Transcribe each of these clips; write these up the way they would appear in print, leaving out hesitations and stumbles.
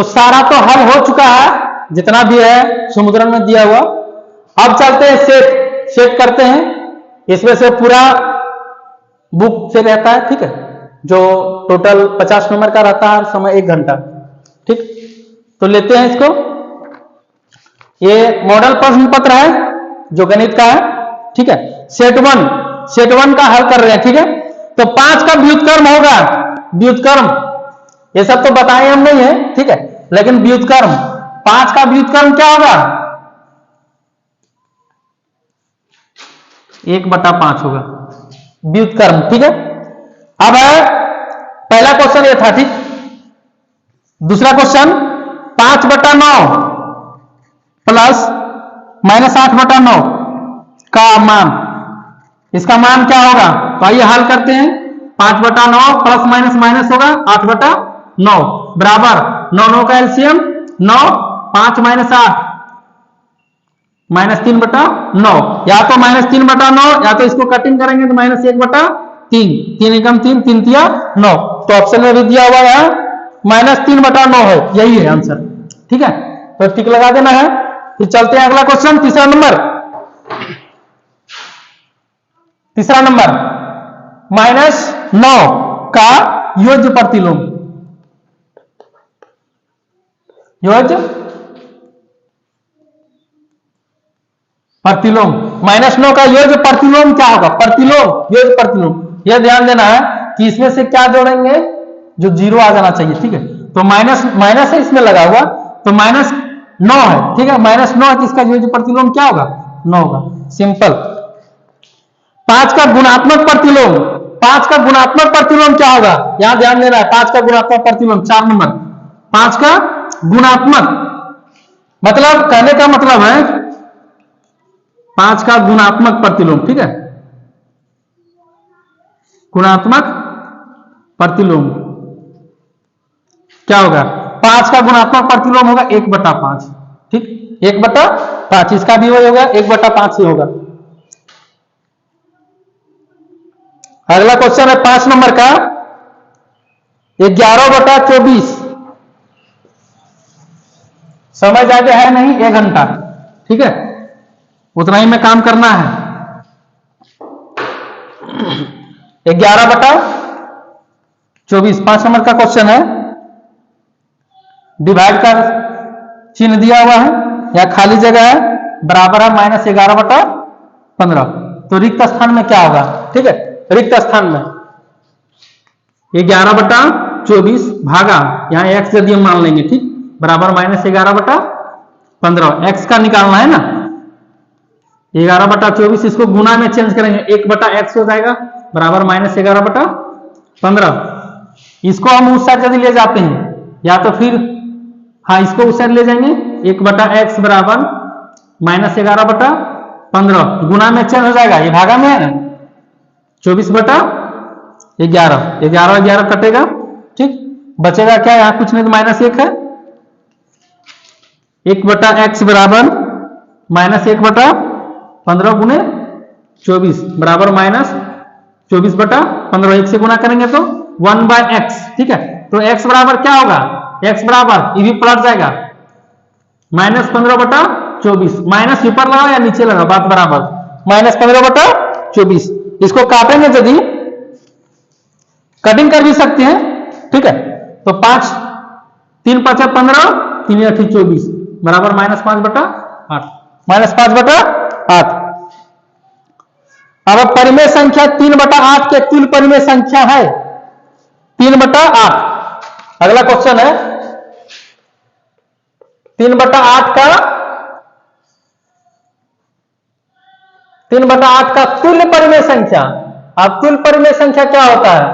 तो सारा तो हल हो चुका है जितना भी है समुद्रन में दिया हुआ। अब चलते हैं सेट करते हैं। इसमें से पूरा बुक से रहता है, ठीक है, जो टोटल 50 नंबर का रहता है, समय 1 घंटा। ठीक, तो लेते हैं इसको। ये मॉडल प्रश्न पत्र है जो गणित का है, ठीक है। सेट वन का हल कर रहे हैं, ठीक है। तो 5 का व्युत्क्रम होगा, व्युत्क्रम ये सब तो बताए हम नहीं है, ठीक है, लेकिन व्युत्क्रम 5 का व्युत्क्रम क्या होगा? 1/5 होगा व्युत्क्रम, ठीक है। अब है पहला क्वेश्चन ये था, ठीक। दूसरा क्वेश्चन 5/9 प्लस -8/9 का मान, इसका मान क्या होगा? तो आइए हल करते हैं। 5/9 प्लस माइनस माइनस होगा 8/9 बराबर 9 का एलसीएम 9, 5 - 8 -3/9, या तो -3/9 या तो इसको कटिंग करेंगे तो -1/3, 3 एकम 3, 3 तिया 9। तो ऑप्शन में भी दिया हुआ है -3/9 है, यही है आंसर, ठीक है। तो टिक लगा देना है। फिर चलते हैं अगला क्वेश्चन, तीसरा नंबर -9 का योज्य प्रतिलोम, योज्य प्रतिलोम, -9 का योज्य प्रतिलोम क्या होगा? प्रतिलोम, योज्य प्रतिलोम, यह ध्यान देना है कि इसमें से क्या जोड़ेंगे, जो 0 आ जाना चाहिए, ठीक है। तो माइनस है इसमें लगा हुआ, तो -9 है, ठीक है, -9 है, तो इसका योज्य प्रतिलोम क्या होगा? 9 होगा, सिंपल। 5 का गुणात्मक प्रतिलोम, 5 का गुणात्मक प्रतिलोम क्या होगा? यहां ध्यान देना है, 5 का गुणात्मक प्रतिलोम 4 नंबर। 5 का गुणात्मक मतलब, कहने का मतलब है 5 का गुणात्मक प्रतिलोम, ठीक है, गुणात्मक प्रतिलोम क्या होगा? 5 का गुणात्मक प्रतिलोम होगा 1/5, ठीक, 1/5, इसका भी वही होगा 1/5 ही होगा। अगला क्वेश्चन है 5 नंबर का 11/24, समय ज्यादा है नहीं, 1 घंटा, ठीक है, उतना ही में काम करना है। 11/24 5 नंबर का क्वेश्चन है। डिवाइड कर चिन्ह दिया हुआ है, या खाली जगह है, बराबर है -11/15। तो रिक्त स्थान में क्या होगा? ठीक है, रिक्त स्थान में 11/24 भागा, यहां x यदि हम मान लेंगे, ठीक, बराबर -11/15, x का निकालना है ना। 11/24 इसको गुना में चेंज करेंगे, 1/x हो जाएगा बराबर -11/15। इसको हम उस साइड यदि ले जाते हैं, या तो फिर हाँ इसको उस साइड ले जाएंगे, 1/x बराबर -11/15, गुना में चेंज हो जाएगा, ये भागा में है ना, 24/11, 11 कटेगा, ठीक, बचेगा क्या? यहां कुछ नहीं तो -1 है, 1/x बराबर -1/15 गुने 24 बराबर -24/15, 1 से गुना करेंगे तो 1/x, ठीक है। तो x बराबर क्या होगा? x बराबर ये भी पलट जाएगा -15/24, माइनस ऊपर लगा या नीचे लगा, बात बराबर, -15/24। इसको काटेंगे यदि, कटिंग कर भी सकते हैं, ठीक है। तो 5 3 5 15, 3 8 24 बराबर -5/8, -5/8। अब परिमेय संख्या 3/8 के तुल्य परिमेय संख्या है 3/8। अगला क्वेश्चन है 3/8 का तुल्य परिमेय संख्या। अब तुल्य परिमेय संख्या क्या होता है?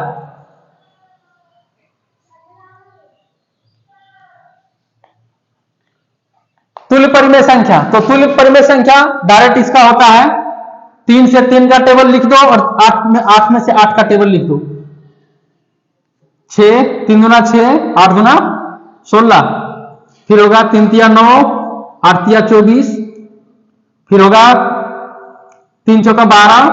तुल्य परिमेय संख्या, तो तुल्य परिमेय संख्या डायरेक्ट इसका होता है 3 से 3 का टेबल लिख दो और 8 में से 8 का टेबल लिख दो। 6 3 दूना 6, 8 दूना 16, फिर होगा 3 तिया 9, 8 तिया 24, फिर होगा 3 चौका 12,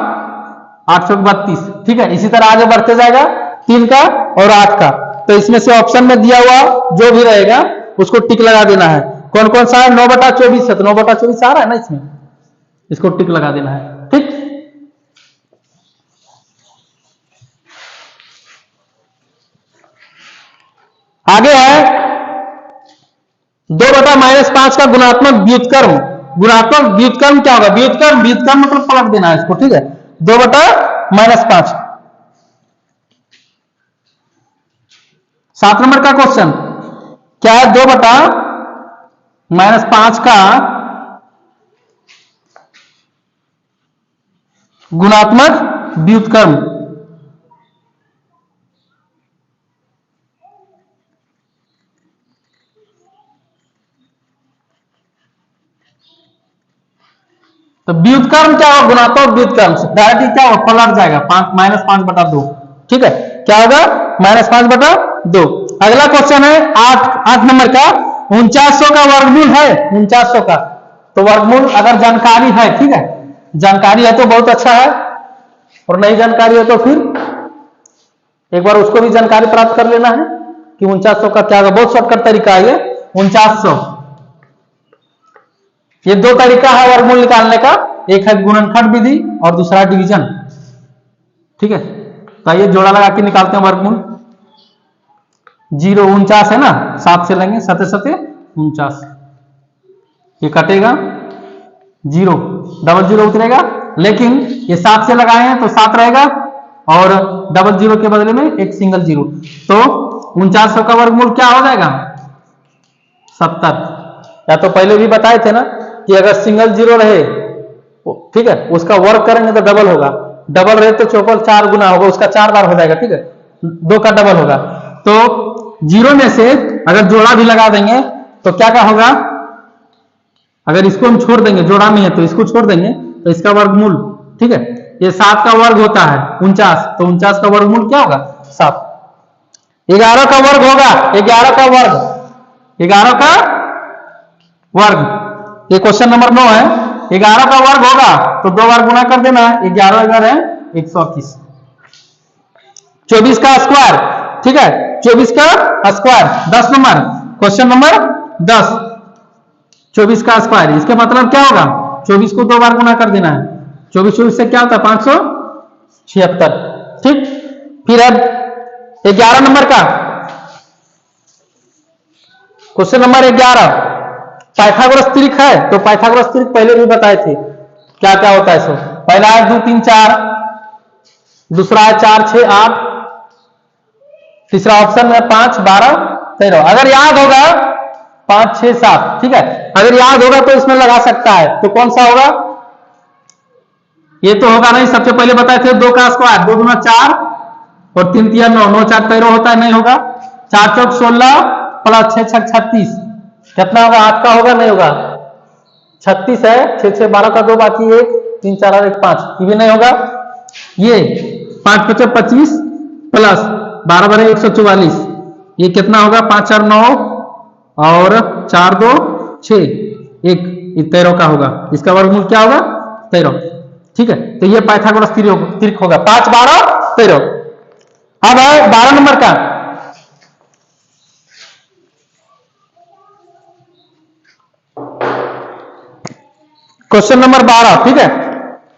8 चौक 32, ठीक है। इसी तरह आगे बढ़ते जाएगा 3 का और 8 का। तो इसमें से ऑप्शन में दिया हुआ जो भी रहेगा उसको टिक लगा देना है। कौन कौन सा है? 9/24 है, तो 9/24 आ रहा है ना इसमें, इसको टिक लगा देना है। ठीक, आगे है 2/-5 का गुणात्मक व्युत्क्रम। गुणात्मक व्युत्क्रम क्या होगा? व्युत्क्रम, व्युत्क्रम मतलब पलट देना है इसको। ठीक है, 2/-5। 7 नंबर का क्वेश्चन क्या है? 2/-5 का गुणात्मक व्युत्क्रम। तो व्युत्क्रम क्या होगा? गुणात्मक व्युत्क्रम डायरेक्टली क्या होगा? पलट जाएगा, 5-5/2। ठीक है, क्या होगा? -5/2। अगला क्वेश्चन है 8 नंबर का, 4900 का वर्गमूल है। 4900 का तो वर्गमूल अगर जानकारी है, ठीक है, जानकारी है तो बहुत अच्छा है, और नहीं जानकारी है तो फिर एक बार उसको भी जानकारी प्राप्त कर लेना है कि 4900 का क्या होगा। बहुत शॉर्टकट तरीका है ये 4900। ये दो तरीका है वर्गमूल निकालने का, एक है गुणनखंड विधि और दूसरा डिवीजन। ठीक है, तो ये जोड़ा लगा के निकालते हैं वर्गमूल। 0 49 है ना, 7 से लेंगे, 7 49, ये कटेगा 0, डबल 0 उतरेगा, लेकिन ये 7 से लगाए हैं तो 7 रहेगा और डबल 0 के बदले में एक सिंगल 0, तो 4900 का वर्गमूल क्या हो जाएगा? 70। या तो पहले भी बताए थे ना कि अगर सिंगल 0 रहे, ठीक है, उसका वर्ग करेंगे तो डबल होगा, डबल रहे तो चौपल 4 गुना होगा, उसका 4 बार हो जाएगा। ठीक है, 2 का डबल होगा। तो 0 में से अगर जोड़ा भी लगा देंगे तो क्या क्या होगा? अगर इसको हम छोड़ देंगे, जोड़ा में है तो इसको छोड़ देंगे तो इसका वर्गमूल, ठीक है, ये 7 का वर्ग होता है 49, तो 49 का वर्गमूल क्या होगा? 7। 11 का वर्ग होगा, 11 का वर्ग, 11 का वर्ग, ये क्वेश्चन नंबर 9 है। 11 का वर्ग होगा तो 2 बार गुना कर देना है, 11 है 121। 24 का स्क्वायर, ठीक है, 24 का स्क्वायर 10 नंबर, क्वेश्चन नंबर 10, 24 का स्क्वायर, इसका मतलब क्या होगा? 24 को 2 बार गुना कर देना है, 24 से क्या होता है? 576। ठीक, फिर अब 11 नंबर का क्वेश्चन नंबर 11, पाइथागोरस त्रिक है। तो पाइथागोरस त्रिक पहले भी बताए थे क्या क्या होता है। सो पहला है 2 3 4, दूसरा है 4 6 8, तीसरा ऑप्शन है 5 12 13। अगर याद होगा 5 6 7, ठीक है, अगर याद होगा तो इसमें लगा सकता है। तो कौन सा होगा? ये तो होगा नहीं, सबसे पहले बताए थे 2 का स्क्वायर, 2 दूना 4 और 3 3 9, 9 4 13 होता है, नहीं होगा। 4 चौक 16 प्लस 6 6 36, कितना होगा? 8 का होगा, नहीं होगा। 36 है, 6 6 12 का 2 बाकी 1, 3 4 और 1 5, ये भी नहीं होगा। ये 5 5 25 प्लस 12 12 144, ये कितना होगा? 5 4 9 और 4 2 6 1, ये 13 का होगा। इसका वर्गमूल क्या होगा? 13। ठीक है, तो ये पाइथागोरस त्रिक होगा, 5 12 13। अब है 12 नंबर का, क्वेश्चन नंबर 12, ठीक है,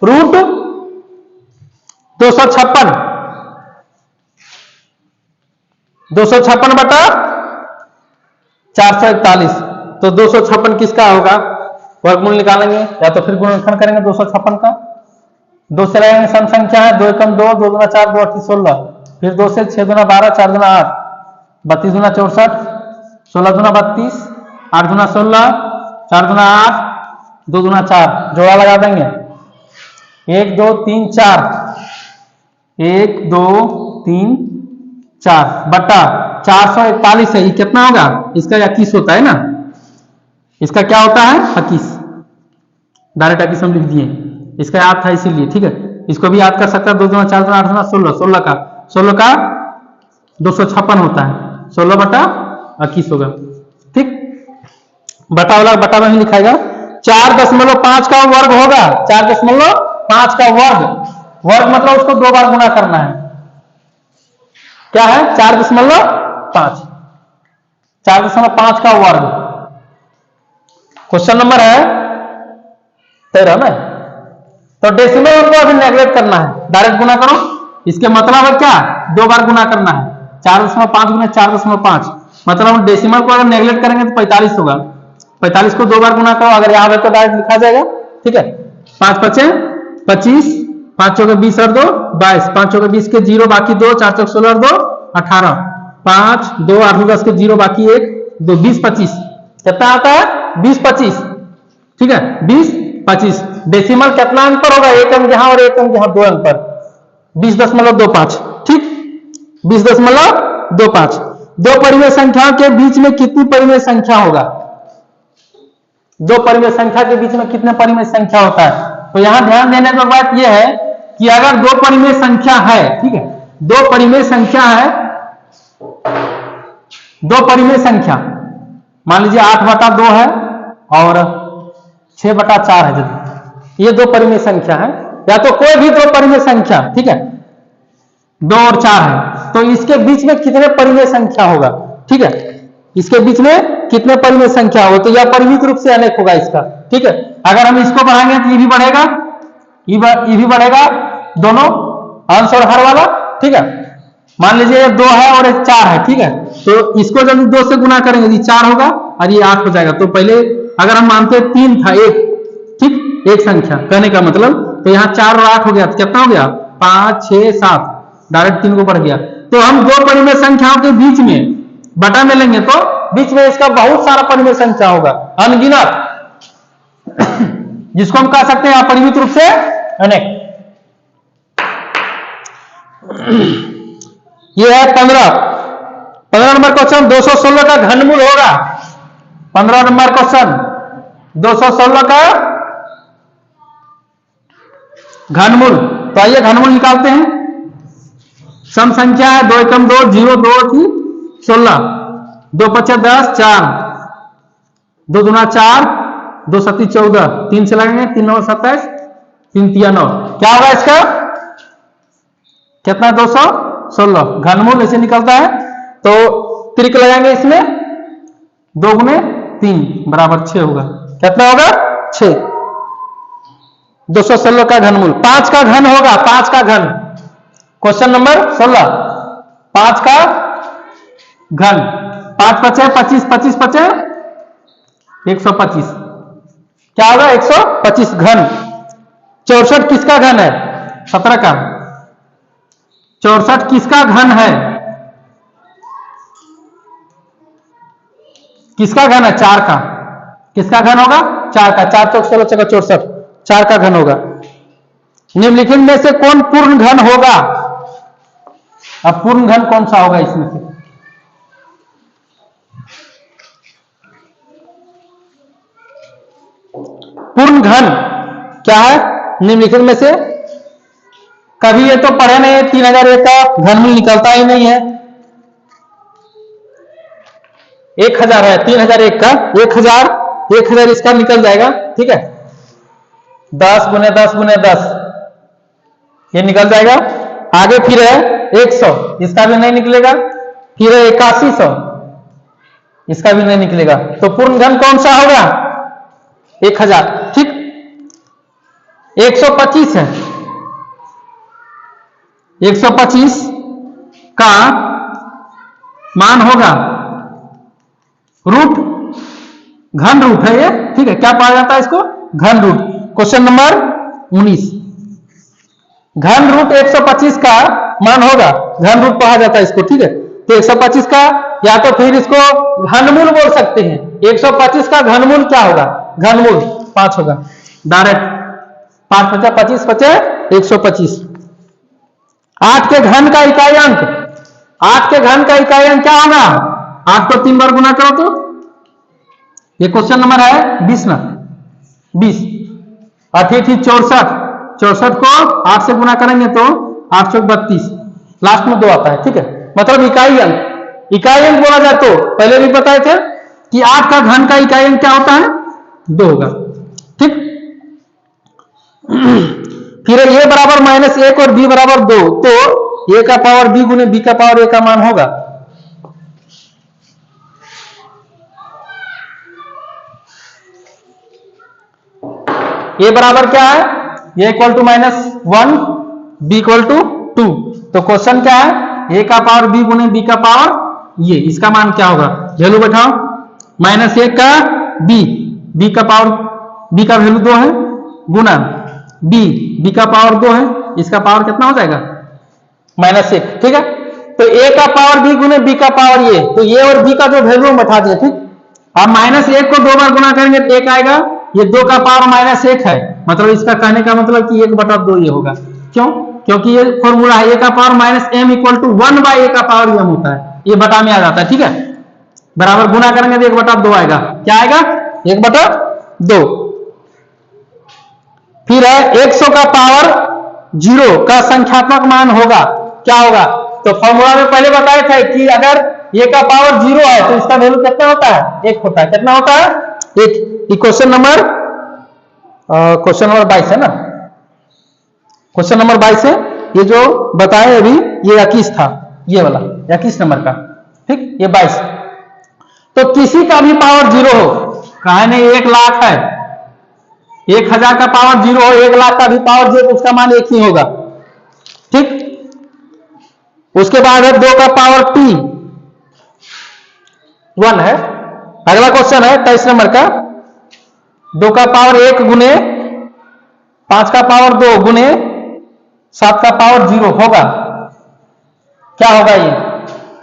रूट 256, 256 बटा 441, तो 256 किसका होगा? वर्गमूल निकालेंगे या तो फिर गुणनखंड करेंगे 256 का। 2 से रहेंगे सम संख्या है, 2 एकम 2, 2 दूना 4, 2 8 16, फिर 2 से 6 दूना 12, 4 दूना 8, 32 दूना 64, 16 दूना 32, 8 दूना 16, 4 दूना 8, 2 दूना 4, जोड़ा लगा देंगे 1 2 3 4, 1 2 3 4 बटा 441 है, ये कितना होगा? इसका 21 होता है ना, इसका क्या होता है? 21, डायरेक्ट 21 हम लिख दिए, इसका याद था इसीलिए। ठीक है, इसको भी याद कर सकता है। 2 दूना 4 दूना 8 दूना 16, 16 का 256 होता है, 16 बटा 21 होगा। ठीक, बटा वाला बटा में ही लिखाएगा। 4.5 का वर्ग होगा, 4.5 का वर्ग, वर्ग मतलब उसको 2 बार गुना करना है। क्या है? 4.5, 4.5 का वर्ग। क्वेश्चन नंबर है 13 में। तो डेसिमल को अभी नेगलेक्ट करना है, डायरेक्ट गुना करो। इसके मतलब है क्या, 2 बार गुना करना है। 4.5 गुना 4.5, मतलब डेसिमल को अगर नेगलेक्ट करेंगे तो 45 होगा। 45 को 2 बार गुना करो, अगर यहाँ पे तो डायरेक्ट लिखा जाएगा। ठीक है, 5 5 25, 5 चौके 20 और 2 22, 5 चौके 20 के 0 बाकी 2, 4 चौके 16 और 2 18, 5 2 8 10 के 0 बाकी 1 2 20 25, कितना आता है 20 25। ठीक है, 20 25। डेसिमल कितना अंक पर होगा, 1 अंक यहां और 1 अंक यहां, 2 अंक पर 20.25। ठीक, 20.25। दो परिमेय संख्याओं के बीच में कितनी परिमेय संख्या होगा, दो परिमेय संख्या के बीच में कितने परिमेय संख्या होता है। तो यहां ध्यान देने की बात यह है कि अगर दो परिमेय संख्या है, ठीक है, दो परिमेय संख्या है, दो परिमेय संख्या मान लीजिए 8/2 है और 6/4 है, ये दो परिमेय संख्या है, या तो कोई भी दो परिमेय संख्या, ठीक है, 2 और 4 है, तो इसके बीच में कितने परिमेय संख्या होगा। ठीक है, इसके बीच में कितने परिमेय संख्या हो, तो यह परिमित रूप से अनेक होगा इसका। ठीक है, अगर हम इसको बढ़ाएंगे तो ये भी बढ़ेगा, ये भी बढ़ेगा, दोनों अंश और हर वाला। ठीक है, मान लीजिए ये 2 है और 4 है। ठीक है, तो इसको जब 2 से गुना करेंगे ये 4 होगा और ये 8 हो जाएगा। तो पहले अगर हम मानते 3 था, 1, ठीक, एक संख्या कहने का मतलब, तो यहाँ 4 और 8 हो गया, तो कितना हो गया 5 6 7, डायरेक्ट 3 को बढ़ गया। तो हम दो परिमेय संख्याओं के बीच में बटा में लेंगे तो बीच में इसका बहुत सारा परिमेय संख्या होगा, अनगिनत, जिसको हम कह सकते हैं अपरिमित रूप से अनेक। यह है 15 नंबर क्वेश्चन। 216 का घनमूल होगा, 15 नंबर क्वेश्चन 216 का घनमूल। तो आइए घनमूल निकालते हैं। सम संख्या है 2 एकम 2 0 2 16, 2 5 10 4, 2 दूना 4, 2 7 14, 3 से लगेंगे 3 9 27, 3 3 9, क्या होगा इसका, कितना 216 घनमूल ऐसे निकलता है। तो त्रिक लगाएंगे इसमें, 2 गुने 3 बराबर 6 होगा, कितना होगा 6। 216 का घनमूल 5 का घन होगा, 5 का घन, क्वेश्चन नंबर 16, 5 का घन, 5 5 25 25 25 125, क्या होगा 125 घन। 64 किसका घन है, 17 का। 64 किसका घन है, किसका घन है 4 का, किसका घन होगा 4 का, 4 चौक 16 चौका 64, 4 का घन होगा। निम्नलिखित में से कौन पूर्ण घन होगा, अब पूर्ण घन कौन सा होगा इसमें से, पूर्ण घन क्या है निम्नलिखित में से, कभी ये तो पढ़े नहीं, 3001 का घनमूल निकलता ही नहीं है। 1000 है 3001 का, 1000 इसका निकल जाएगा। ठीक है, 10 गुने 10 गुने 10 ये निकल जाएगा। आगे फिर है 100, इसका भी नहीं निकलेगा। फिर है 8100, इसका भी नहीं निकलेगा। तो पूर्ण घन कौन सा होगा 1000। ठीक, 125 है, 125 का मान होगा रूट, घन रूट है ये। ठीक है, क्या पाया जाता है इसको, घन रूट। क्वेश्चन नंबर 19, घन रूट 125 का मान होगा, घन रूट कहा जाता है इसको। ठीक है, तो 125 का, या तो फिर इसको घनमूल बोल सकते हैं। 125 का घनमूल क्या होगा, घनमूल 5 होगा, डायरेक्ट 5 5 25 25 125। 8 के घन का इकाई अंक, 8 के घन का इकाई अंक क्या होगा, 8 को 3 बार गुना करो तो ये क्वेश्चन नंबर है 20 ना, 20 अतिथि 64 को 8 से गुना करेंगे तो 8 चौक 32, लास्ट में 2 आता है। ठीक है, मतलब इकाई अंक, इकाई अंक बोला जाए तो पहले भी बताए थे कि 8 का घन का इकाई अंक क्या होता है 2 होगा। ठीक, फिर a बराबर -1 और b बराबर 2, तो a का पावर b गुने b का पावर a का मान होगा। ए बराबर क्या है, A equal to -1, B equal to 2। तो क्वेश्चन क्या है, ए का पावर बी गुने बी का पावर ये, इसका मान क्या होगा, वैल्यू बैठाओ, -1 का बी का पावर, बी का वैल्यू 2 है, गुना बी का पावर 2 है, इसका पावर कितना हो जाएगा, -1। ठीक है, तो ए का पावर बी गुने बी का पावर ये, तो ए और बी का जो वैल्यू बैठा दिए। ठीक, अब -1 को 2 बार गुना करेंगे तो 1 आएगा, ये 2 का पावर -1 है, मतलब इसका कहने का मतलब कि 1/2 ये होगा। क्यों, क्योंकि ये फॉर्मूला है, ए का power -m equal to 1/a का पावर m होता है, ये बटा में आ जाता है। ठीक है, बराबर गुना करेंगे तो 1/2 आएगा, क्या आएगा, 1/2। फिर है 100 का पावर 0 का संख्यात्मक मान होगा, क्या होगा, तो फॉर्मूला में पहले बताए थे कि अगर ए का पावर 0 है तो इसका वैल्यू कितना होता है, 1 होता है। कितना होता है, 1। क्वेश्चन नंबर 22 है ना, क्वेश्चन नंबर 22 है, ये जो बताए अभी ये 21 था, ये वाला 21 नंबर का। ठीक, ये 22। तो किसी का भी पावर 0 हो, कहा नहीं 1 लाख है, 1000 का पावर 0 हो, 1 लाख का भी पावर 0, उसका मान 1 ही होगा। ठीक, उसके बाद है 2 का पावर p 1 है। अगला क्वेश्चन है 23 नंबर का, 2 का पावर 1 गुने 5 का पावर 2 गुने 7 का पावर 0 होगा, क्या होगा ये,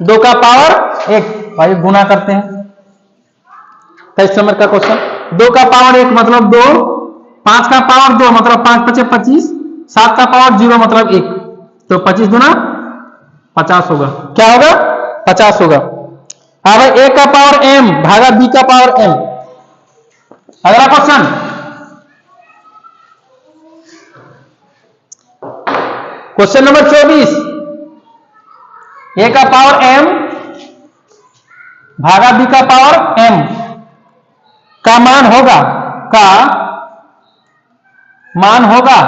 2 का पावर 1, भाई गुना करते हैं। 23 नंबर का क्वेश्चन, 2 का पावर 1 मतलब 2, 5 का पावर 2 मतलब 5 × 5 = 25, 7 का पावर 0 मतलब 1, तो 25 गुना 50 होगा, क्या होगा, 50 होगा। अब a का पावर m भागा b का पावर m। अगला क्वेश्चन, क्वेश्चन नंबर 24, a का पावर m भागा b का पावर m का मान होगा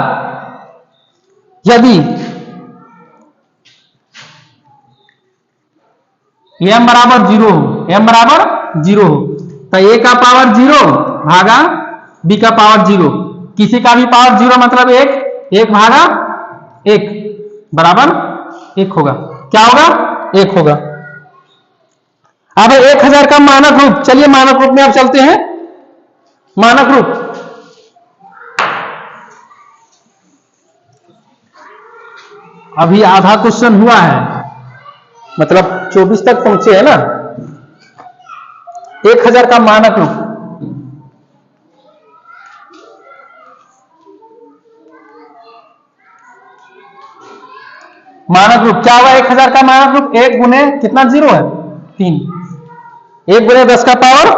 यदि m बराबर 0 हो, m बराबर 0 हो, तो a का पावर 0 भागा b का पावर 0, किसी का भी पावर 0 मतलब 1 भागा 1 बराबर 1 होगा, क्या होगा, 1 होगा। अब 1000 का मानक रूप, चलिए मानक रूप में अब चलते हैं। मानक रूप, अभी आधा क्वेश्चन हुआ है, मतलब 24 तक पहुंचे है ना। 1000 का मानक रूप, मानक रूप क्या हुआ, 1000 का मानक रूप 1 गुने कितना 0 है, 3, 1 गुने 10 का पावर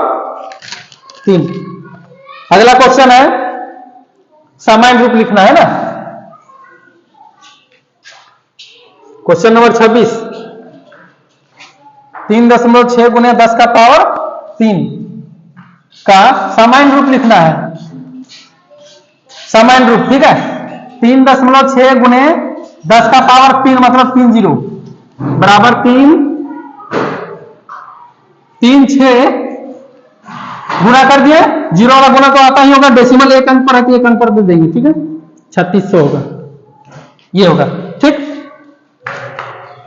3। अगला क्वेश्चन है, सामान्य रूप लिखना है ना। क्वेश्चन नंबर 26, 3.6 गुने 10 का पावर 3 का सामान्य रूप लिखना है, सामान्य रूप। ठीक है, 3.6 गुने 10 का पावर 3 मतलब 3 0 बराबर 3 6 गुना कर दिए, 0 वाला गुना तो आता ही होगा, डेसिमल 1 अंक पर है तो 1 अंक पर दे देंगे। ठीक है, 3600 होगा, ये होगा। ठीक,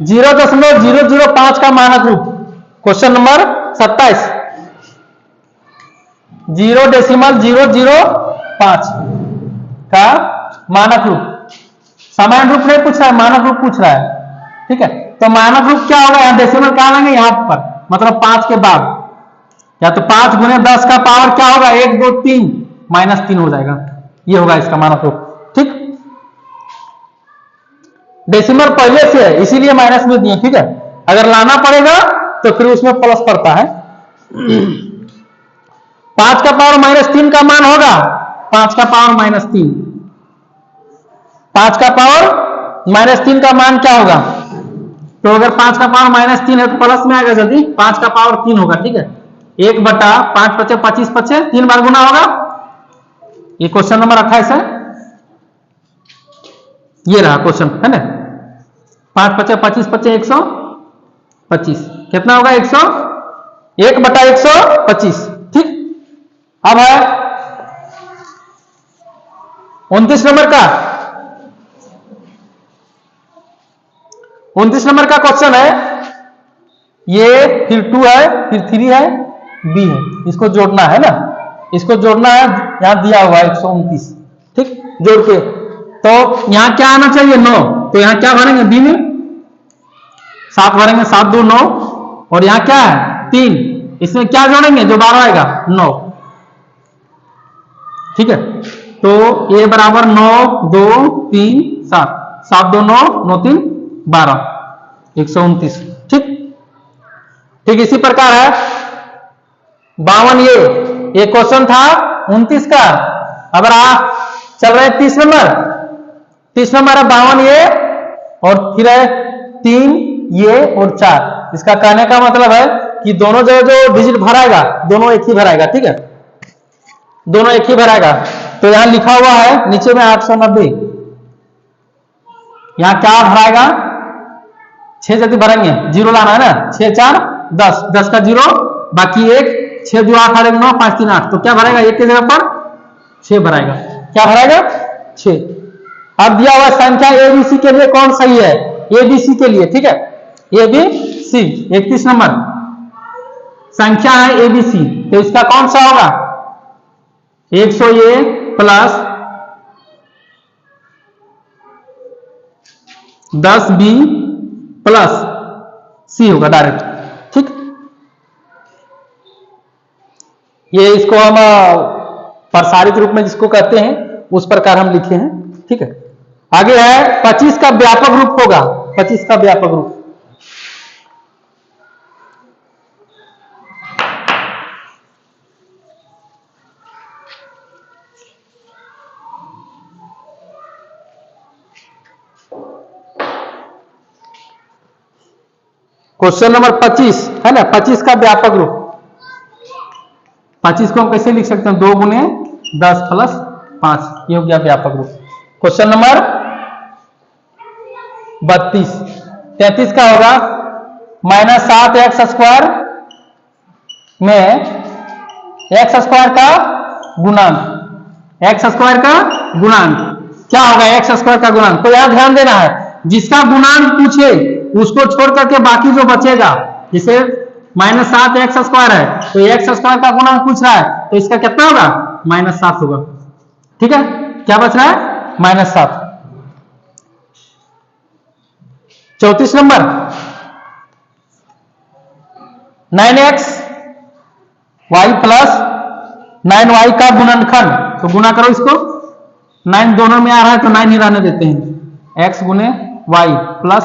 0.005 का मानक रूप, क्वेश्चन नंबर 27, 0.005 का मानक रूप, सामान्य रूप नहीं पूछ रहा है, मानक रूप पूछ रहा है। ठीक है, तो मानक रूप क्या होगा, यहां डेसिमल कहां लाएंगे, यहां पर, मतलब 5 के बाद, या तो 5 गुने 10 का पावर क्या होगा, 1 2 3 -3 हो जाएगा, ये होगा इसका मानक रूप। ठीक, डेसिमल पहले से है इसीलिए माइनस में दिए। ठीक है, अगर लाना पड़ेगा तो फिर उसमें प्लस पड़ता है। 5 का पावर -3 का मान होगा, 5 का पावर -3, 5 का पावर -3 का मान क्या होगा, तो अगर 5 का पावर -3 है तो प्लस में आएगा जल्दी, 5 का पावर 3 होगा। ठीक है, 1/5 × 25 25 3 बार गुना होगा। ये क्वेश्चन नंबर 28 है, ये रहा क्वेश्चन है ना। 5 × 25 25 125, कितना होगा 100, 1/125। ठीक, अब है 29 नंबर का 29 नंबर का क्वेश्चन है, ये फिर 2 है, फिर 3 है, बी है, इसको जोड़ना है ना, इसको जोड़ना है, यहां दिया हुआ 129, ठीक, जोड़ के, तो यहां क्या आना चाहिए 9, तो यहां क्या भरेंगे बी में 7 भरेंगे, 7 2 9, और यहां क्या है 3, इसमें क्या जोड़ेंगे जो 12 आएगा 9, ठीक है, तो ए बराबर 9 2 3 7, 7 2 9 9 3 12, 129, ठीक, ठीक इसी प्रकार है 52, ये क्वेश्चन था 29 का। अब आप चल रहे 30 नंबर, 30 नंबर है 52 ये, और फिर है 3 ये और 4, इसका कहने का मतलब है कि दोनों जगह जो डिजिट भराएगा दोनों एक ही भराएगा, ठीक है, दोनों एक ही भराएगा, तो यहां लिखा हुआ है नीचे में 890, यहां क्या भराएगा 6 यदि भरेंगे, जीरो लाना है ना, 6 4 10, 10 का जीरो, बाकी 1, 6 2 8 8 9 5 3 8, तो क्या भरेगा एक की जगह पर 6 भराएगा, क्या भराएगा 6। अब दिया हुआ संख्या एबीसी के लिए कौन सही है, एबीसी के लिए, ठीक है, एबीसी 31 नंबर संख्या है एबीसी, तो इसका कौन सा होगा 100 ए प्लस 10 बी प्लस सी होगा डायरेक्ट, ठीक, ये इसको हम प्रसारित रूप में जिसको कहते हैं उस प्रकार हम लिखे हैं, ठीक है। आगे है 25 का व्यापक रूप होगा, 25 का व्यापक रूप, क्वेश्चन नंबर 25 है ना, 25 का व्यापक रूप, 25 को हम कैसे लिख सकते हैं 2 गुने 10 प्लस 5, ये हो गया व्यापक रूप। क्वेश्चन नंबर 32, 33 का होगा -7x² में x² का गुणांक, x² का गुणांक क्या होगा, x² का गुणांक, तो यहां ध्यान देना है जिसका गुणांक पूछे उसको छोड़ करके बाकी जो बचेगा, जिसे -7x² है तो x² का गुणांक पूछ रहा है, तो इसका कितना होगा -7 होगा, ठीक है, क्या बच रहा है -7। 34 number 9x y plus 9y का गुणनखंड, तो गुना करो इसको, 9 दोनों में आ रहा है तो 9 ही रहने देते हैं, x गुने y प्लस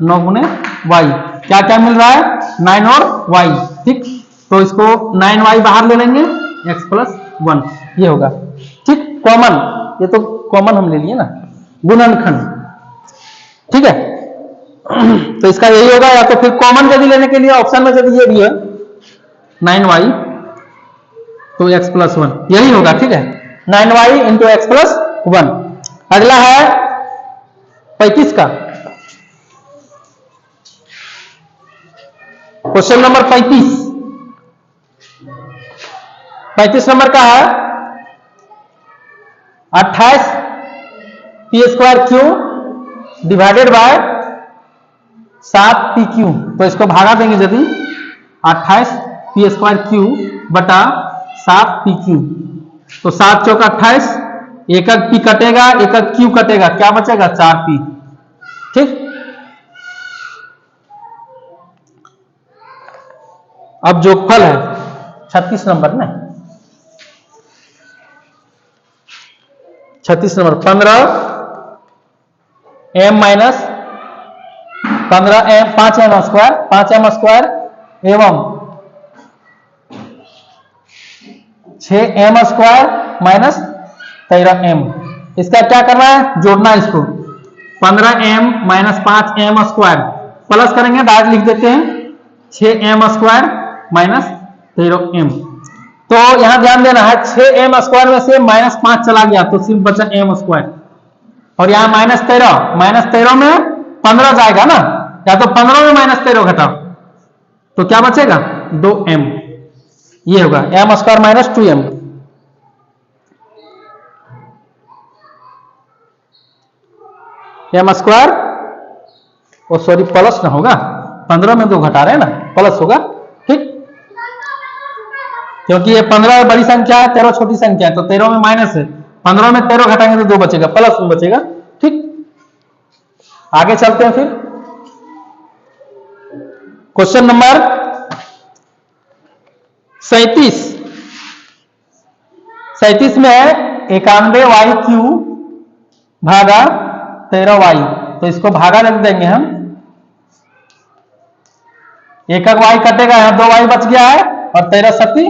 9 गुने y, क्या क्या मिल रहा है 9 और y, ठीक, तो इसको 9y बाहर ले लेंगे, x प्लस 1 ये होगा, ठीक, कॉमन, ये तो कॉमन हम ले लिए ना, गुणनखंड, ठीक है, तो इसका यही होगा, या तो फिर कॉमन यदि लेने के लिए ऑप्शन में यदि ये भी है 9y तो x प्लस 1 यही होगा, ठीक है, 9y इंटू एक्स प्लस 1। अगला है 35 का, क्वेश्चन नंबर 35 नंबर का है 28 p² डिवाइडेड बाय 7 pq, तो इसको भागा देंगे यदि 28 p² बटा 7 pq, तो 7 चौक 28, एक p कटेगा, एक q कटेगा, क्या बचेगा 4p, ठीक। अब जोगफल है 36 नंबर ना, 36 number 15m minus 15m 5m² एवं 6m² माइनस 13m, इसका क्या करना है जोड़ना है इसको, 15m माइनस 5m² प्लस करेंगे, डायरेक्ट लिख देते हैं 6m² माइनस 13m, तो यहां ध्यान देना है 6m² में से -5 चला गया तो सिर्फ बचा m², और यहां -13 में 15 जाएगा ना, या तो 15 में -13 घटाओ तो क्या बचेगा 2m, ये होगा m² minus 2m। M square, oh sorry plus ना होगा, 15 में 2 घटा रहे हैं ना, प्लस होगा, ठीक, क्योंकि ये 15 बड़ी संख्या है, 13 छोटी संख्या है, तो 13 में माइनस है, 15 में 13 घटाएंगे तो 2 बचेगा, प्लस में बचेगा, ठीक। आगे चलते हैं फिर क्वेश्चन नंबर 37 में है 91y³ भागा 13y, तो इसको भागा रख देंगे हम, एक y कटेगा, यहां 2y बच गया है, और 13 सत्ती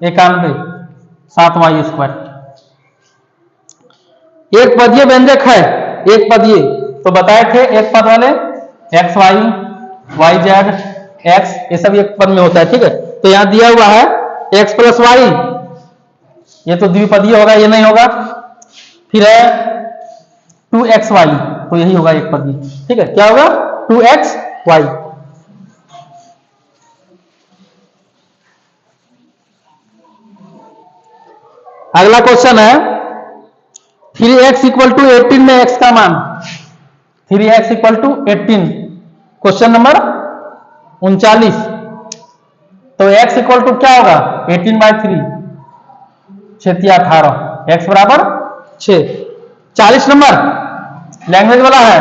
91, 7y²। एक पदीय व्यंजक है, एक पदीय, तो बताए थे एक पद वाले xy, yz, x, ये सब एक पद में होता है, ठीक है। तो यहां दिया हुआ है x + y, ये तो द्विपदीय होगा, ये नहीं होगा। फिर है 2xy, तो यही होगा एक पदीय, ठीक है। क्या होगा? 2xy। अगला क्वेश्चन है 3x = 18 में x का मान, 3x = 18, क्वेश्चन नंबर 39। तो x = क्या होगा? 18/3, 6×18, x बराबर 6। 40 नंबर लैंग्वेज वाला है,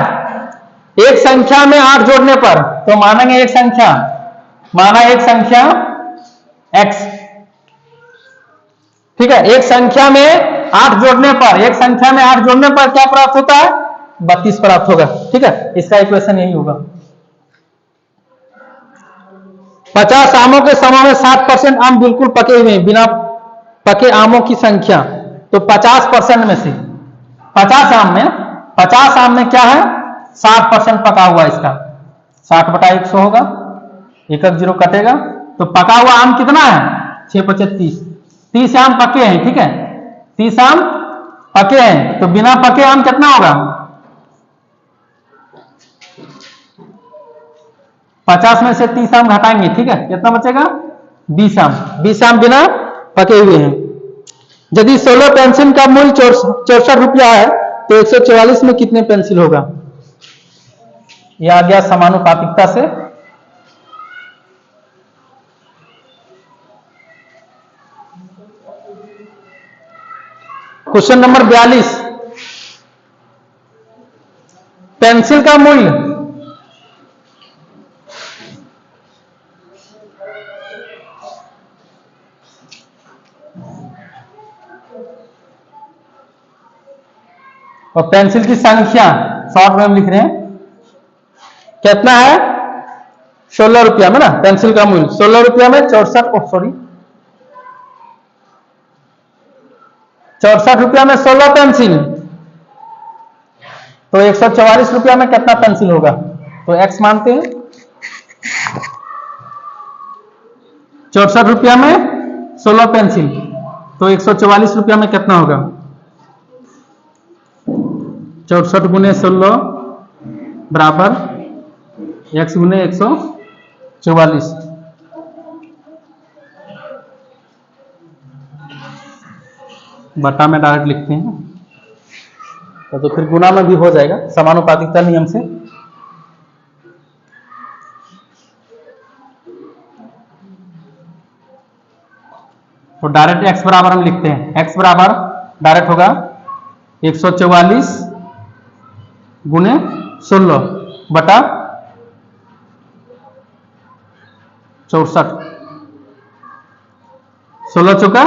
एक संख्या में 8 जोड़ने पर, तो मानेंगे एक संख्या, माना एक संख्या x, ठीक है। एक संख्या में 8 जोड़ने पर, एक संख्या में 8 जोड़ने पर क्या प्राप्त होता है? 32 प्राप्त होगा, ठीक है। इसका इक्वेशन यही होगा। 50 आमों के समूह में 60% आम बिल्कुल पके हुए हैं, बिना पके आमों की संख्या, तो 50% में से 50 आम में क्या है? 60% पका हुआ, इसका 60/100 होगा, 1 0 कटेगा, तो पका हुआ आम कितना है? 6×25, 30 आम पके हैं, ठीक है, 30 आम पके हैं, तो बिना पके आम कितना होगा? 50 में से 30 आम घटाएंगे, ठीक है, कितना बचेगा? 20 आम। 20 आम बिना पके हुए हैं। यदि 16 पेंसिल का मूल्य 64 रुपया है, तो 144 में कितने पेंसिल होगा? यह आ गया समानुपातिकता से। क्वेश्चन नंबर 42, पेंसिल का मूल्य और पेंसिल की संख्या शॉर्ट में हम लिख रहे हैं, कितना है? 16 रुपया में ना, पेंसिल का मूल्य 16 रुपया में 64 रुपया में 16 पेंसिल, तो 144 रुपया में कितना पेंसिल होगा? तो x मानते हैं, 64 रुपया में 16 पेंसिल, तो 144 रुपया में कितना होगा? 64 × 16 बराबर x × 144, बटा में डायरेक्ट लिखते हैं, तो फिर गुना में भी हो जाएगा समानुपातिकता नियम से। तो डायरेक्ट x बराबर हम लिखते हैं, x बराबर डायरेक्ट होगा 144 × 16 बटा 64, 16 चौका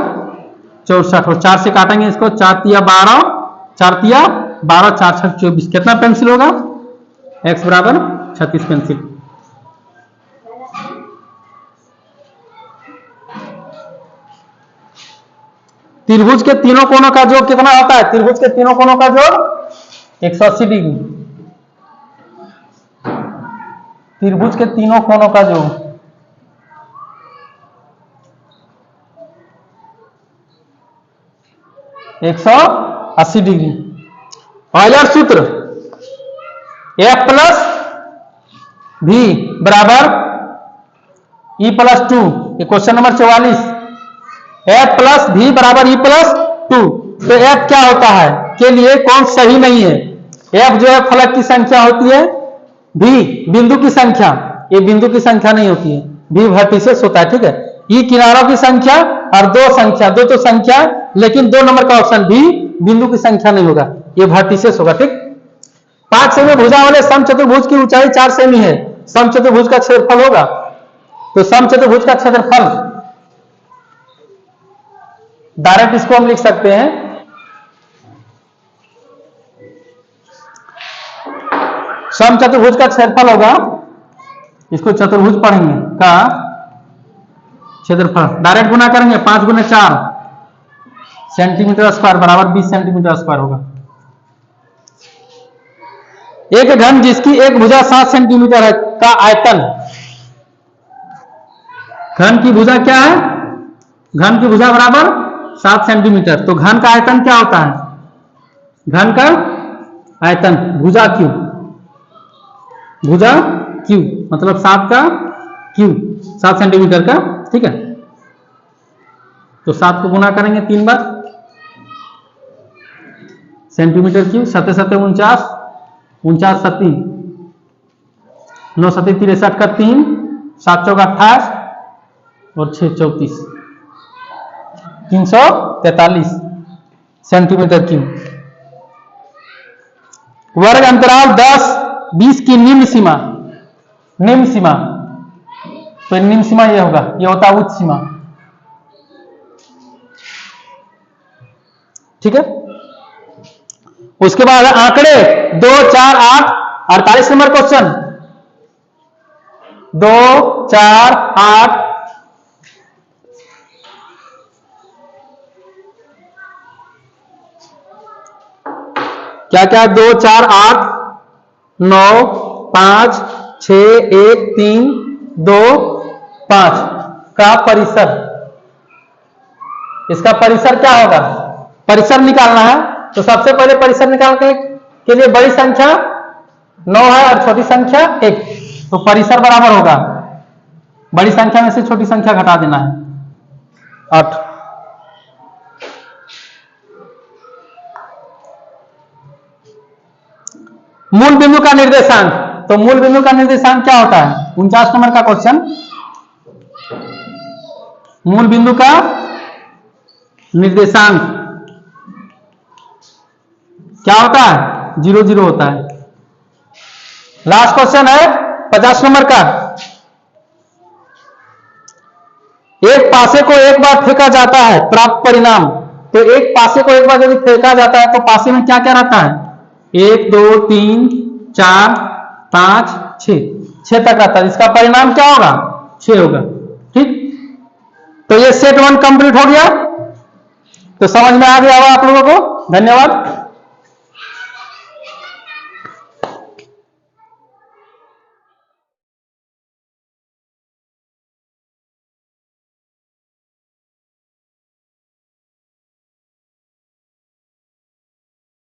64, और 4 से काटेंगे इसको, 4 तिया 12, 4 तिया 12, 4 6 24, कितना पेंसिल होगा? x बराबर 36 पेंसिल। त्रिभुज के तीनों कोनों का जोड़ कितना होता है? त्रिभुज के तीनों कोनों का जोड़ 180 डिग्री। त्रिभुज के तीनों कोनों का जोड़ 180 डिग्री। ऑयलर सूत्र F + V बराबर E + 2, ये क्वेश्चन नंबर 44। F + V बराबर E + 2, तो F क्या होता है के लिए कौन सही नहीं है? एफ जो है फलक की संख्या होती है, भी बिंदु की संख्या, ये बिंदु की संख्या नहीं होती है, भी वर्टिसेस होता है, ठीक है। ई किनारों की संख्या और दो संख्या, दो तो संख्या, लेकिन 2 नंबर का ऑप्शन भी बिंदु की संख्या नहीं होगा, ये वर्टिसेस होगा, ठीक। 5 सेमी भुजा वाले समचतुर्भुज की ऊंचाई 4 सेमी है, समचतुर्भुज का क्षेत्रफल होगा, तो समचतुर्भुज का क्षेत्रफल डायरेक्ट इसको हम लिख सकते हैं, समचतुर्भुज का क्षेत्रफल होगा, इसको चतुर्भुज पढ़ेंगे का क्षेत्रफल, डायरेक्ट गुना करेंगे 5 गुने 4 सेंटीमीटर स्क्वायर बराबर 20 सेंटीमीटर स्क्वायर होगा। एक घन जिसकी एक भुजा 7 सेंटीमीटर है का आयतन, घन की भुजा क्या है, घन की भुजा बराबर 7 सेंटीमीटर, तो घन का आयतन क्या होता है, घन का आयतन भुजा क्यू, भुजा क्यू मतलब 7 का क्यू, 7 सेंटीमीटर का, ठीक है। तो 7 को गुना करेंगे 3 बार, सेंटीमीटर क्यू, 7 7 49, 49 7 9 7 63 का 3, 7 चौका 28 और 6 34, 343 सेंटीमीटर क्यूब। वर्ग अंतराल 10 20 की निम्न सीमा, निम्न सीमा, तो निम्न सीमा ये होगा, ये होता है उच्च सीमा, ठीक है। उसके बाद आंकड़े 2 4 8 48 नंबर क्वेश्चन, 2 4 8 क्या क्या, 2 4 8 9 5 6 1 3 2 5 का परिसर, इसका परिसर क्या होगा, परिसर निकालना है, तो सबसे पहले परिसर निकालने के लिए बड़ी संख्या 9 है और छोटी संख्या 1, तो परिसर बराबर होगा, बड़ी संख्या में से छोटी संख्या घटा देना है 8। मूल बिंदु का निर्देशांक, तो मूल बिंदु का निर्देशांक क्या होता है, 49 नंबर का क्वेश्चन, मूल बिंदु का निर्देशांक क्या होता है, 0 0 होता है। लास्ट क्वेश्चन है 50 नंबर का, एक पासे को एक बार फेंका जाता है प्राप्त परिणाम, तो एक पासे को एक बार यदि फेंका जाता है तो पासे में क्या क्या रहता है, 1 2 3 4 5 6 तक रहता है, इसका परिणाम क्या होगा, 6 होगा, ठीक। तो ये सेट 1 कंप्लीट हो गया, तो समझ में आ गया होगा आप लोगों को, धन्यवाद।